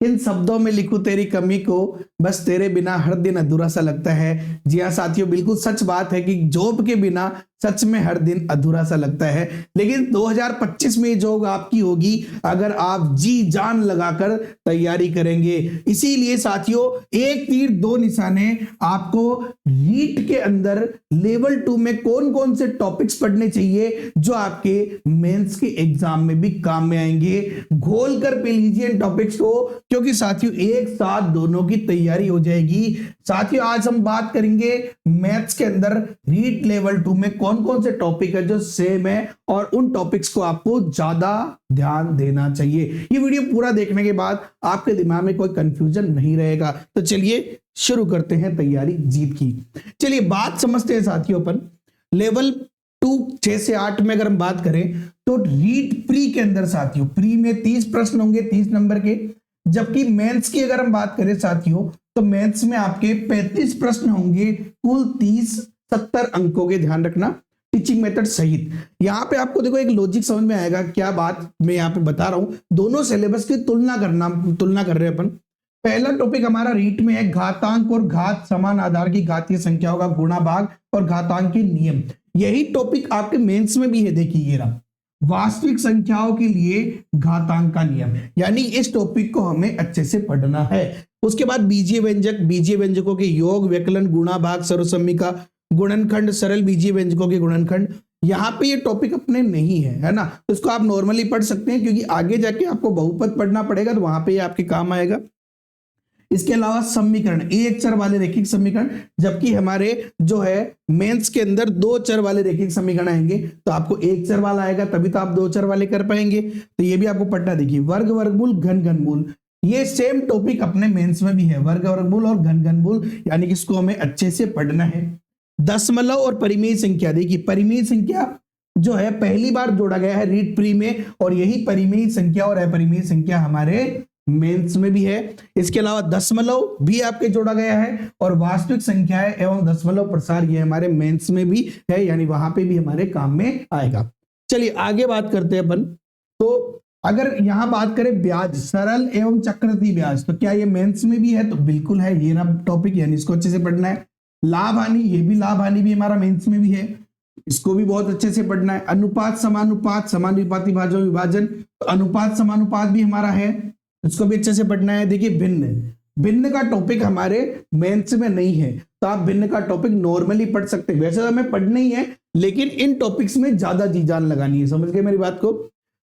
इन शब्दों में लिखूं तेरी कमी को, बस तेरे बिना हर दिन अधूरा सा लगता है। जी हाँ साथियों, बिल्कुल सच बात है कि जॉब के बिना सच में हर दिन अधूरा सा लगता है। लेकिन 2025 में जॉब आपकी होगी अगर आप जी जान लगाकर तैयारी करेंगे। इसीलिए साथियों, एक तीर दो निशाने, आपको रीट के अंदर लेवल 2 में कौन कौन से टॉपिक्स पढ़ने चाहिए जो आपके मेंस के एग्जाम में भी काम में आएंगे। घोल कर पी लीजिए इन टॉपिक्स को, क्योंकि साथियों एक साथ दोनों की तैयारी हो जाएगी। साथियों आज हम बात करेंगे मैथ्स के अंदर रीट लेवल 2 में कौन कौन से टॉपिक है जो सेम है और उन टॉपिक्स को आपको ज्यादा ध्यान देना चाहिए। ये वीडियो पूरा देखने के बाद आपके दिमाग में कोई कंफ्यूजन नहीं रहेगा। तो चलिए शुरू करते हैं तैयारी जीत की। चलिए बात समझते हैं साथियों, अपन लेवल 2 6 से 8 में अगर हम बात करें तो रीट प्री के अंदर साथियों, प्री में 30 प्रश्न होंगे 30 नंबर के, जबकि मेंस की अगर हम बात करें साथियों तो मेंस में आपके 35 प्रश्न होंगे, कुल 70 अंकों के, ध्यान रखना टीचिंग मेथड सहित। यहाँ पे आपको देखो एक लॉजिक समझ में आएगा, क्या बात मैं यहाँ पे बता रहा हूं, दोनों सिलेबस की तुलना कर रहे हैं अपन। पहला टॉपिक हमारा रीट में है घातांक और घात समान आधार की घातीय संख्याओं का गुणा भाग और घातांक के नियम। यही टॉपिक आपके मेंस में भी है, देखिए ये रहा, वास्तविक संख्याओं के लिए घातांक का नियम, यानी इस टॉपिक को हमें अच्छे से पढ़ना है। उसके बाद बीजीय व्यंजक, बीजीय व्यंजकों के योग, व्यकलन, गुणा भाग, सर्वसम्मिका, गुणनखंड, सरल बीजीय व्यंजकों के गुणनखंड। यहाँ पे ये टॉपिक अपने नहीं है ना, तो इसको आप नॉर्मली पढ़ सकते हैं, क्योंकि आगे जाके आपको बहुपद पढ़ना पड़ेगा तो वहां पे ये आपके काम आएगा। इसके अलावा समीकरण, एक चर वाले रैखिक समीकरण, जबकि हमारे जो है मेंस के अंदर 2 चर वाले रैखिक समीकरण आएंगे, तो आपको एक चर वाला आएगा तभी तो आप 2 चर वाले कर पाएंगे, तो ये भी आपको पढ़ना। देखिए वर्ग वर्गमूल घन घनमूल, ये सेम टॉपिक अपने मेंस में भी है, वर्ग वर्गमूल और घन घनमूल, यानी कि इसको हमें अच्छे से पढ़ना है। दशमलव और परिमेय संख्या, देखिए परिमेय संख्या जो है पहली बार जोड़ा गया है रीट प्री में, और यही परिमेय संख्या और अपरिमेय संख्या हमारे मेंस में भी है। इसके अलावा दशमलव भी आपके जोड़ा गया है, और वास्तविक संख्याएं एवं दशमलव प्रसार ये हमारे मेंस में भी है, यानी वहां पे भी हमारे काम में आएगा। चलिए आगे बात करते हैं अपन। तो अगर यहां बात करें ब्याज, सरल एवं चक्रवृद्धि ब्याज, तो क्या ये मेंस में भी है? तो बिल्कुल है, ये ना टॉपिक, यानी इसको अच्छे से पढ़ना है। लाभ हानि, ये भी लाभ हानि भी हमारा मेंस में भी है, इसको भी बहुत अच्छे से पढ़ना है। अनुपात समानुपात, समानुपाती भाजों विभाजन, तो अनुपात समानुपात भी हमारा है, इसको भी अच्छे से पढ़ना है। देखिए भिन्न, भिन्न का टॉपिक हमारे मेंस में नहीं है, तो आप भिन्न का टॉपिक नॉर्मली पढ़ सकते हैं। वैसे तो हमें पढ़ना ही है, लेकिन इन टॉपिक्स में ज्यादा जी जान लगानी है, समझ गए मेरी बात को।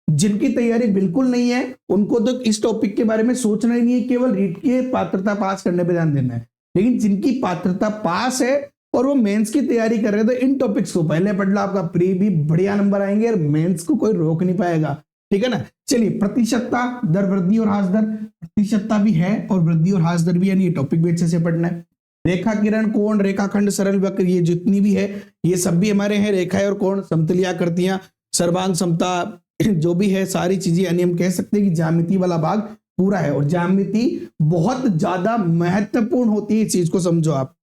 जिनकी तैयारी बिल्कुल नहीं है उनको तो इस टॉपिक के बारे में सोचना ही नहीं है, केवल रीट की पात्रता पास करने पर ध्यान देना है। लेकिन जिनकी पात्रता पास है और वो मेंस की तैयारी कर रहे हैं, तो इन टॉपिक्स को पहले पढ़ लो, आपका प्री भी बढ़िया नंबर आएंगे और मेंस को कोई रोक नहीं पाएगा, ठीक है ना। चलिए प्रतिशतता, दर वृद्धि और ह्रास दर, प्रतिशतता भी है और वृद्धि और ह्रास दर भी, यानी ये टॉपिक भी अच्छे से पढ़ना है। रेखा किरण, कोण, रेखाखंड, सरल वक्र, ये जितनी भी है ये सब भी हमारे हैं, रेखाएं और कोण, समतलीयाकृतियां, सर्वांग समता, जो भी है सारी चीजें, यानी हम कह सकते हैं कि ज्यामिति वाला भाग पूरा है। और ज्यामिति बहुत ज्यादा महत्वपूर्ण होती है, इस चीज को समझो आप।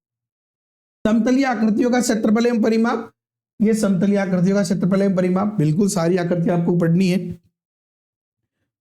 समतलीय आकृतियों का क्षेत्रफल एवं परिमाप, ये समतलीय आकृतियों का क्षेत्रफल एवं परिमाप, बिल्कुल सारी आकृतियां आपको पढ़नी है।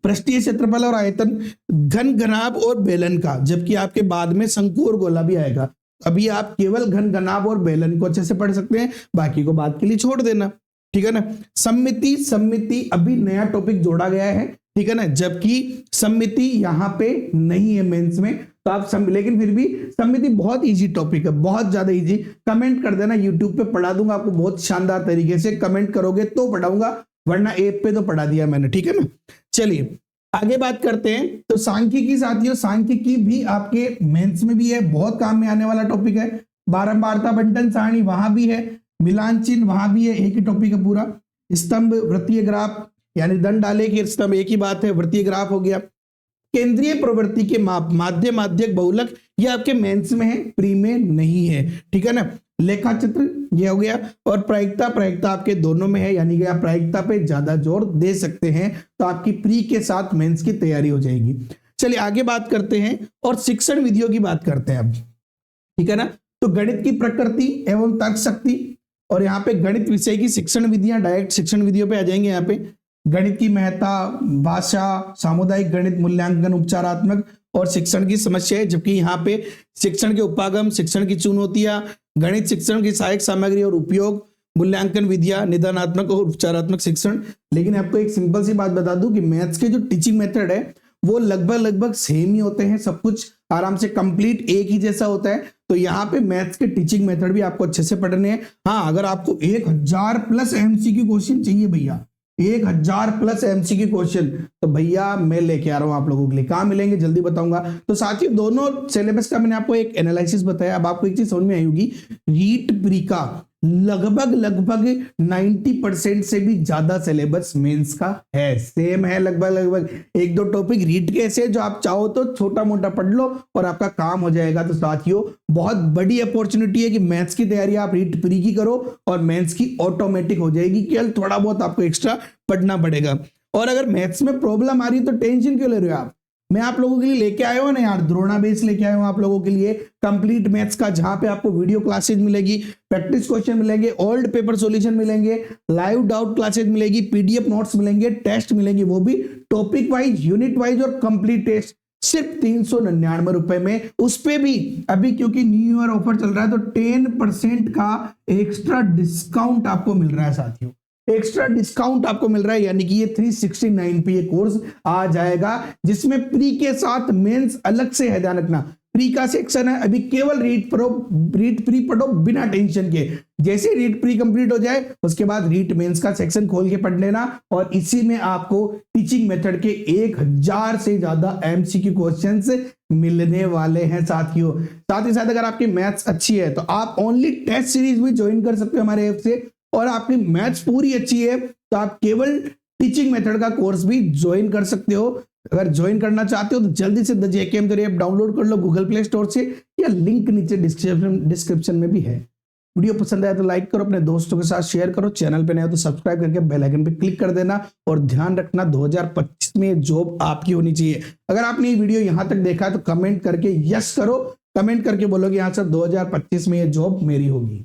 पृष्ठीय क्षेत्रफल और आयतन, घन, घनाभ और बेलन का, जबकि आपके बाद में शंकु और गोला भी आएगा। अभी आप केवल घन, घनाभ और बेलन को अच्छे से पढ़ सकते हैं, बाकी को बाद के लिए छोड़ देना, ठीक है ना। सम्मिति, सम्मिति अभी नया टॉपिक जोड़ा गया है, ठीक है ना, जबकि सम्मिति यहाँ पे नहीं है मेंस में, तो आप लेकिन फिर भी सम्मिति बहुत इजी टॉपिक है, बहुत ज्यादा इजी। कमेंट कर देना, यूट्यूब पे पढ़ा दूंगा आपको बहुत शानदार तरीके से, कमेंट करोगे तो पढ़ाऊंगा, वरना ऐप पे तो पढ़ा दिया मैंने, ठीक है ना। चलिए आगे बात करते हैं। तो सांख्यिकी साथियों, सांख्यिकी भी आपके मेंस में भी है, बहुत काम में आने वाला टॉपिक है। बारंबारता बंटन सारणी वहां भी है, मिलान चिन्ह वहां भी है, एक ही टॉपिक है पूरा। स्तंभ, वृत्तीय ग्राफ, यानी दंड डाले कि स्तंभ, एक ही बात है, वृत्तीय ग्राफ हो गया। केंद्रीय प्रवृत्ति के माप, माध्य, माध्यक, बहुलक, ये आपके मेंस में है, प्री में नहीं है, ठीक है ना। लेखा चित्र ये हो गया, और प्रायिकता, प्रायिकता आपके दोनों में है, यानी कि आप प्रायिकता पे ज्यादा जोर दे सकते हैं, तो आपकी प्री के साथ मेंस की तैयारी हो जाएगी। चलिए आगे बात करते हैं और शिक्षण विधियों की बात करते हैं अब, ठीक है ना। तो गणित की प्रकृति एवं तर्क शक्ति, और यहाँ पे गणित विषय की शिक्षण विधियां, डायरेक्ट शिक्षण विधियों पे आ जाएंगे। यहाँ पे गणित की महत्ता, भाषा, सामुदायिक गणित, मूल्यांकन, उपचारात्मक और शिक्षण की समस्याएं, जबकि यहाँ पे शिक्षण के उपागम, शिक्षण की चुनौतियां, गणित शिक्षण की सहायक सामग्री और उपयोग, मूल्यांकन विधियां, निदानात्मक और उपचारात्मक शिक्षण। लेकिन आपको एक सिंपल सी बात बता दूं कि मैथ्स के जो टीचिंग मेथड है वो लगभग सेम ही होते हैं, सब कुछ आराम से कंप्लीट एक ही जैसा होता है। तो यहाँ पे मैथ्स के टीचिंग मेथड भी आपको अच्छे से पढ़ने हैं। हाँ, अगर आपको 1000 प्लस एमसीक्यू क्वेश्चन चाहिए भैया, 1000 प्लस एमसीक्यू क्वेश्चन, तो भैया मैं लेके आ रहा हूं आप लोगों के लिए। कहां मिलेंगे जल्दी बताऊंगा। तो साथियों दोनों सिलेबस का मैंने आपको एक एनालिसिस बताया। अब आपको एक चीज समझ में आई होगी, रीट प्री का लगभग 90% से भी ज्यादा सिलेबस मेंस का है, सेम है लगभग। एक दो टॉपिक रीट के ऐसे जो आप चाहो तो छोटा मोटा पढ़ लो और आपका काम हो जाएगा। तो साथियों बहुत बड़ी अपॉर्चुनिटी है कि मैथ्स की तैयारी आप रीट प्री की करो और मेंस की ऑटोमेटिक हो जाएगी। केवल थोड़ा बहुत आपको एक्स्ट्रा पढ़ना पड़ेगा। और अगर मैथ्स में प्रॉब्लम आ रही है तो टेंशन क्यों ले रहे हो आप? मैं आप लोगों के लिए लेके आया हूं ना यार, द्रोणा बेस लेके आया हूं आप लोगों के लिए कंप्लीट मैथ्स का, जहां पे आपको वीडियो क्लासेज मिलेगी, प्रैक्टिस क्वेश्चन मिलेंगे, ओल्ड पेपर सॉल्यूशन मिलेंगे, लाइव डाउट क्लासेज मिलेगी, पीडीएफ नोट्स मिलेंगे, टेस्ट मिलेंगे, वो भी टॉपिक वाइज, यूनिट वाइज और कंप्लीट टेस्ट सिर्फ 399 रुपए में। उस पे भी अभी क्योंकि न्यू ईयर ऑफर चल रहा है तो 10% का एक्स्ट्रा डिस्काउंट आपको मिल रहा है साथियों, एक्स्ट्रा डिस्काउंट आपको मिल रहा है। यानी कि ये 369 पे ये कोर्स आ जाएगा, जिसमें प्री के साथ मेंस अलग से है। ध्यान रखना, प्री का सेक्शन है अभी, केवल रीट प्री पढ़ो बिना टेंशन के। जैसे रीट प्री कंप्लीट हो जाए उसके बाद रीट मेंस का सेक्शन खोल के पढ़ लेना, और इसी में आपको टीचिंग मेथड के 1000 से ज्यादा एमसीक्यू क्वेश्चंस मिलने वाले हैं साथियों। साथ ही साथ अगर आपकी मैथ्स अच्छी है तो आप ओनली टेस्ट सीरीज भी ज्वाइन कर सकते हो हमारे ऐप से, और आपकी मैथ्स पूरी अच्छी है तो आप केवल टीचिंग मेथड का कोर्स भी ज्वाइन कर सकते हो। अगर ज्वाइन करना चाहते हो तो जल्दी से द जेके ऐप डाउनलोड कर लो गूगल प्ले स्टोर से, या लिंक नीचे डिस्क्रिप्शन में भी है। वीडियो पसंद आया तो लाइक करो, अपने दोस्तों के साथ शेयर करो, चैनल पे नए हो तो सब्सक्राइब करके बेल आइकन पे क्लिक कर देना। और ध्यान रखना 2025 में जॉब आपकी होनी चाहिए। अगर आपने ये वीडियो यहां तक देखा तो कमेंट करके यस करो, कमेंट करके बोलो कि हाँ सर 2025 में ये जॉब मेरी होगी।